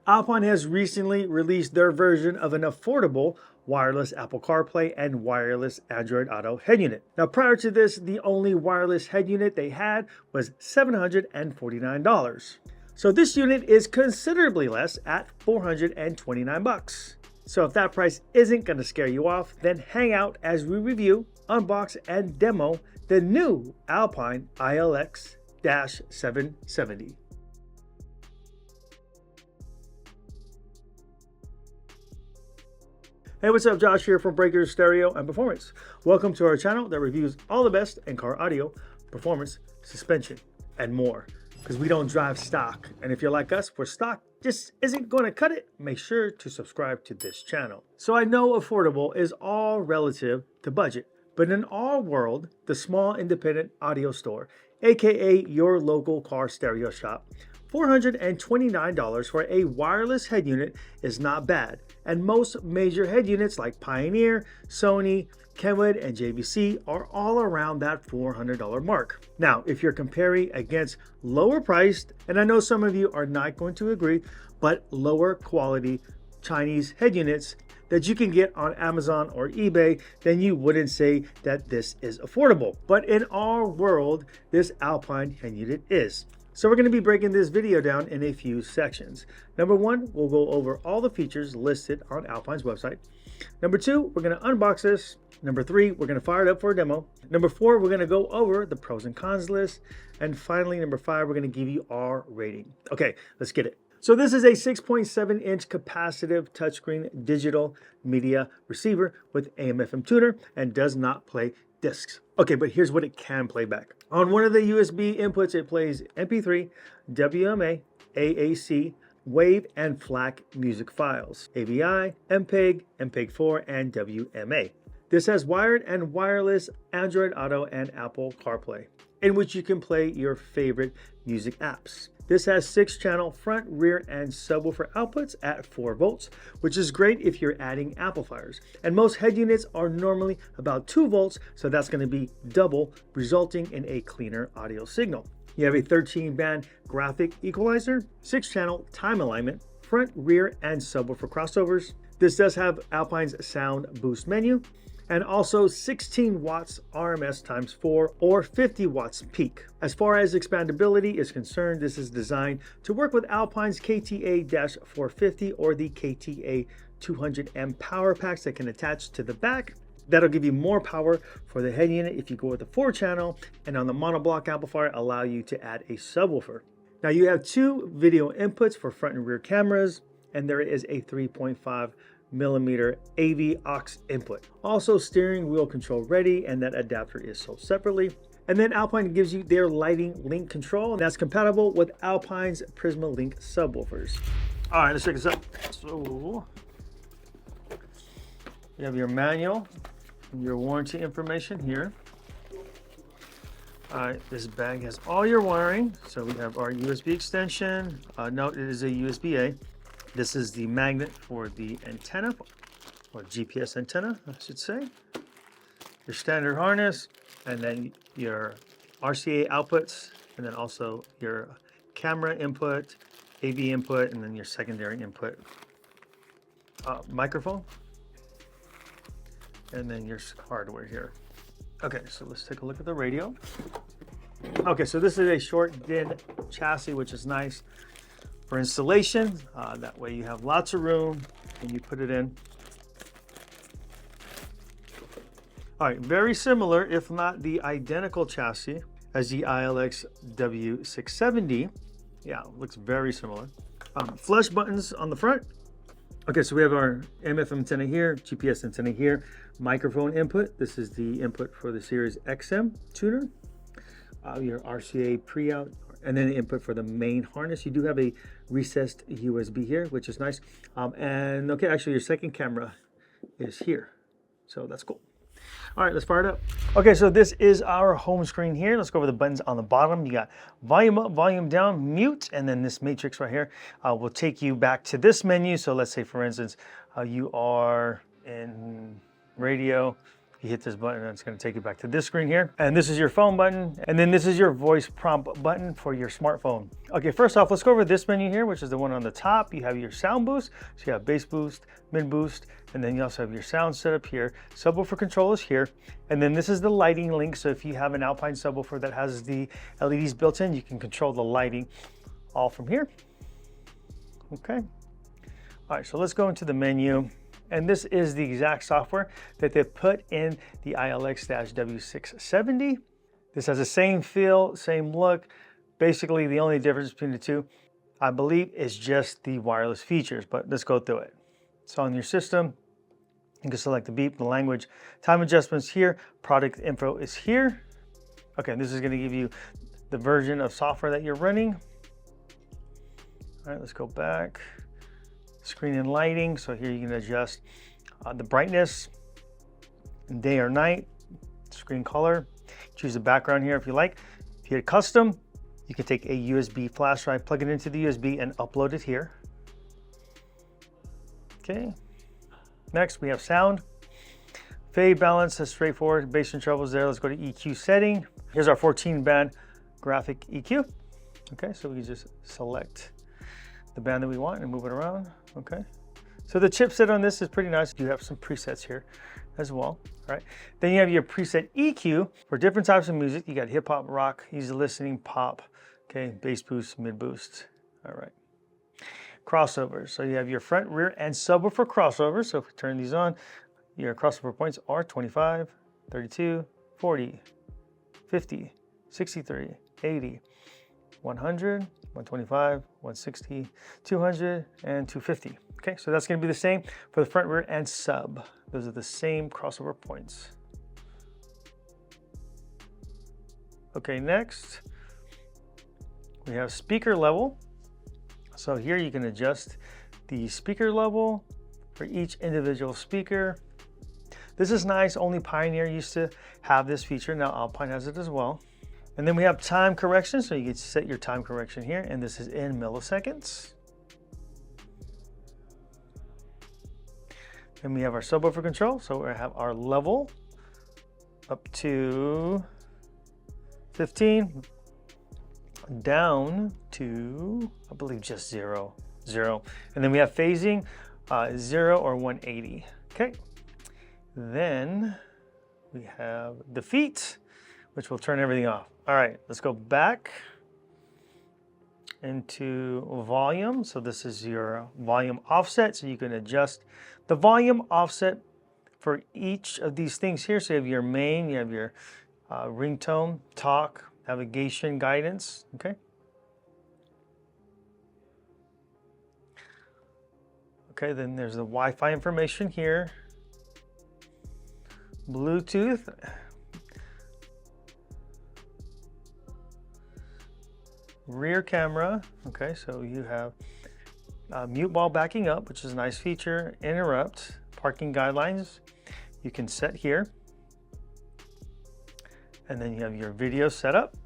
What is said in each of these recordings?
Alpine has recently released their version of an affordable wireless Apple CarPlay and wireless Android Auto head unit. Now, prior to this, the only wireless head unit they had was $749. So this unit is considerably less at $429. So if that price isn't going to scare you off, then hang out as we review, unbox, and demo the new Alpine ILX-W770. Hey, what's up? Josh here from Breaker Stereo and Performance. Welcome to our channel that reviews all the best in car audio, performance, suspension, and more. Because we don't drive stock. And if you're like us, where stock just isn't going to cut it, make sure to subscribe to this channel. So I know affordable is all relative to budget, but in our world, the small independent audio store, aka your local car stereo shop, $429 for a wireless head unit is not bad, and most major head units like Pioneer, Sony, Kenwood, and JVC are all around that $400 mark. Now, if you're comparing against lower priced, and I know some of you are not going to agree, but lower quality Chinese head units that you can get on Amazon or eBay, then you wouldn't say that this is affordable. But in our world, this Alpine head unit is. So we're going to be breaking this video down in a few sections. Number one, we'll go over all the features listed on Alpine's website. Number two, we're going to unbox this. Number three, we're going to fire it up for a demo. Number four, we're going to go over the pros and cons list. And finally, number five, we're going to give you our rating. Okay, let's get it. So this is a 6.7-inch capacitive touchscreen digital media receiver with AM/FM tuner and does not play discs. Okay, but here's what it can play back. On one of the USB inputs, it plays MP3, WMA, AAC, WAV, and FLAC music files, AVI, MPEG, MPEG-4, and WMA. This has wired and wireless Android Auto and Apple CarPlay, in which you can play your favorite music apps. This has 6-channel front, rear, and subwoofer outputs at 4 volts, which is great if you're adding amplifiers. And most head units are normally about 2 volts, so that's going to be double, resulting in a cleaner audio signal. You have a 13-band graphic equalizer, 6-channel time alignment, front, rear, and subwoofer crossovers. This does have Alpine's sound boost menu, and also 16 watts RMS times 4 or 50 watts peak. As far as expandability is concerned, this is designed to work with Alpine's KTA-450 or the KTA 200M power packs that can attach to the back. That'll give you more power for the head unit if you go with a 4-channel, and on the monoblock amplifier allow you to add a subwoofer. Now you have 2 video inputs for front and rear cameras, and there is a 3.5mm AV aux input. Also steering wheel control ready, and that adapter is sold separately. And then Alpine gives you their lighting link control, and that's compatible with Alpine's Prisma Link subwoofers. All right, let's check this out. So you have your manual, your warranty information here. All right, this bag has all your wiring. So we have our USB extension. Note it is a USB-A. This is the magnet for the antenna, or GPS antenna, I should say. Your standard harness, and then your RCA outputs, and then also your camera input, AV input, and then your secondary input microphone, and then your hardware here. Okay, so let's take a look at the radio. Okay, so this is a short DIN chassis, which is nice for installation. That way you have lots of room and you put it in. All right, very similar, if not the identical chassis as the ILX-W670. Yeah, looks very similar. Flush buttons on the front. Okay, so we have our AM/FM antenna here, GPS antenna here, microphone input. This is the input for the Series XM tuner. Your RCA pre-out, and then the input for the main harness. You do have a recessed USB here, which is nice. And okay, actually your second camera is here. So that's cool. All right, let's fire it up. Okay, so this is our home screen here. Let's go over the buttons on the bottom. You got volume up, volume down, mute, and then this matrix right here will take you back to this menu. So let's say, for instance, you are in radio, You hit this button and it's going to take you back to this screen here. And this is your phone button. And then this is your voice prompt button for your smartphone. Okay, first off, let's go over this menu here, which is the one on the top. You have your sound boost. So you have bass boost, mid boost, and then you also have your sound setup here. Subwoofer control is here. And then this is the lighting link. So if you have an Alpine subwoofer that has the LEDs built in, you can control the lighting all from here. Okay. All right, so let's go into the menu. And this is the exact software that they put in the ILX-W670. This has the same feel, same look. Basically, the only difference between the two, I believe, is just the wireless features, but let's go through it. So on your system, you can select the beep, the language, time adjustments here, product info is here. Okay, this is gonna give you the version of software that you're running. All right, let's go back. Screen and lighting. So here you can adjust the brightness, day or night, screen color. Choose the background here if you like. If you hit custom, you can take a USB flash drive, plug it into the USB and upload it here. Okay. Next we have sound. Fade balance, that's straightforward. Bass and trebles there. Let's go to EQ setting. Here's our 14-band graphic EQ. Okay, so we can just select the band that we want and move it around. Okay, so the chipset on this is pretty nice. You have some presets here as well. All right, then you have your preset EQ for different types of music. You got hip hop, rock, easy listening, pop, okay, bass boost, mid boost. All right, crossovers. So you have your front, rear, and subwoofer crossovers. So if we turn these on, your crossover points are 25, 32, 40, 50, 63, 80, 100, 125, 160, 200, and 250. Okay, so that's gonna be the same for the front, rear, and sub. Those are the same crossover points. Okay, next, we have speaker level. So here you can adjust the speaker level for each individual speaker. This is nice, only Pioneer used to have this feature. Now Alpine has it as well. And then we have time correction, so you can set your time correction here, and this is in milliseconds. Then we have our subwoofer control, so we have our level up to 15, down to, I believe, just 0. And then we have phasing, 0 or 180. Okay. Then we have defeat, which will turn everything off. All right, let's go back into volume. So this is your volume offset. So you can adjust the volume offset for each of these things here. So you have your main, you have your ringtone, talk, navigation, guidance, okay? Okay, then there's the Wi-Fi information here. Bluetooth. Rear camera, okay, so you have mute while backing up, which is a nice feature. Interrupt, parking guidelines, you can set here. And then you have your video setup.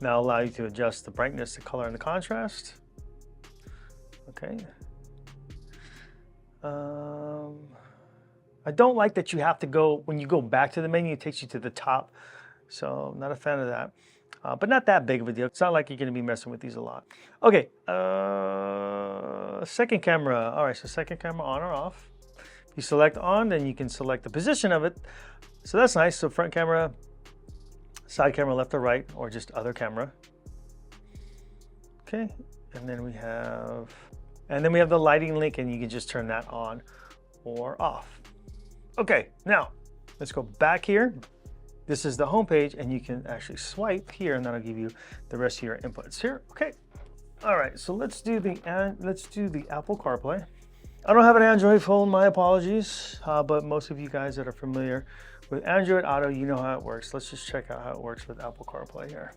Now allow you to adjust the brightness, the color, and the contrast. Okay. I don't like that you have to go, when you go back to the menu, it takes you to the top. So I'm not a fan of that. But not that big of a deal. It's not like you're going to be messing with these a lot. Okay, second camera. All right, so second camera on or off. If you select on, then you can select the position of it. So that's nice. So front camera, side camera, left or right, or just other camera. Okay, and then we have the lighting link, and you can just turn that on or off. Okay, now let's go back here. This is the home page, and you can actually swipe here, and that'll give you the rest of your inputs here. Okay, all right. So let's do the Apple CarPlay. I don't have an Android phone, my apologies, but most of you guys that are familiar with Android Auto, you know how it works. Let's just check out how it works with Apple CarPlay here.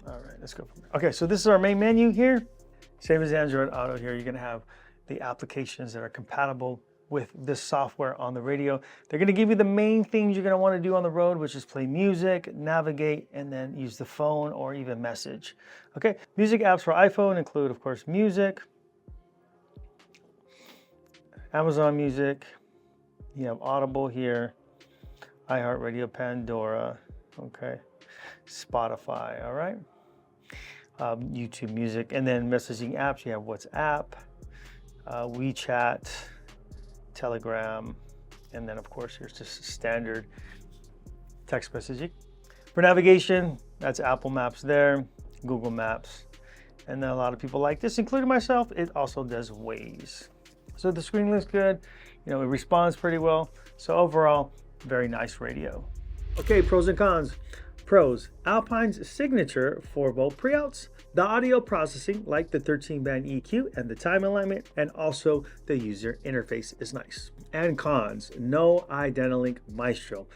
All right, let's go from there. Okay, so this is our main menu here. Same as Android Auto here, you're gonna have the applications that are compatible with this software on the radio. They're gonna give you the main things you're gonna wanna do on the road, which is play music, navigate, and then use the phone or even message. Okay, music apps for iPhone include, of course, music, Amazon Music, you have Audible here, iHeartRadio, Pandora, okay, Spotify, all right, YouTube Music, and then messaging apps. You have WhatsApp, WeChat, Telegram, and then of course here's just standard text messaging. For navigation, that's Apple Maps there, Google Maps, and then a lot of people like this, including myself. It also does Waze. So the screen looks good, you know, it responds pretty well. So overall, very nice radio. Okay, pros and cons. Pros: Alpine's signature 4-volt pre-outs, the audio processing like the 13-band EQ and the time alignment, and also the user interface is nice. And cons: no iDynalink Maestro.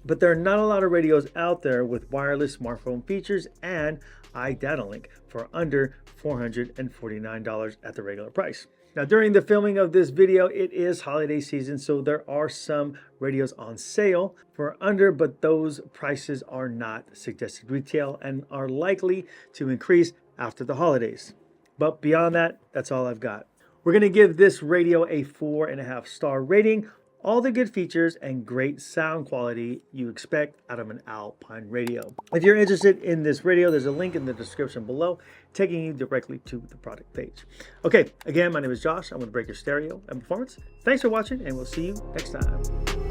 But there are not a lot of radios out there with wireless smartphone features and iDynalink for under $449 at the regular price. Now, during the filming of this video, it is holiday season, so there are some radios on sale for under, but those prices are not suggested retail and are likely to increase after the holidays. But beyond that, that's all I've got. We're going to give this radio a 4.5-star rating. All the good features and great sound quality you expect out of an Alpine radio. If you're interested in this radio, there's a link in the description below taking you directly to the product page. Okay, again, my name is Josh. I'm with Breaker Stereo and Performance. Thanks for watching, and we'll see you next time.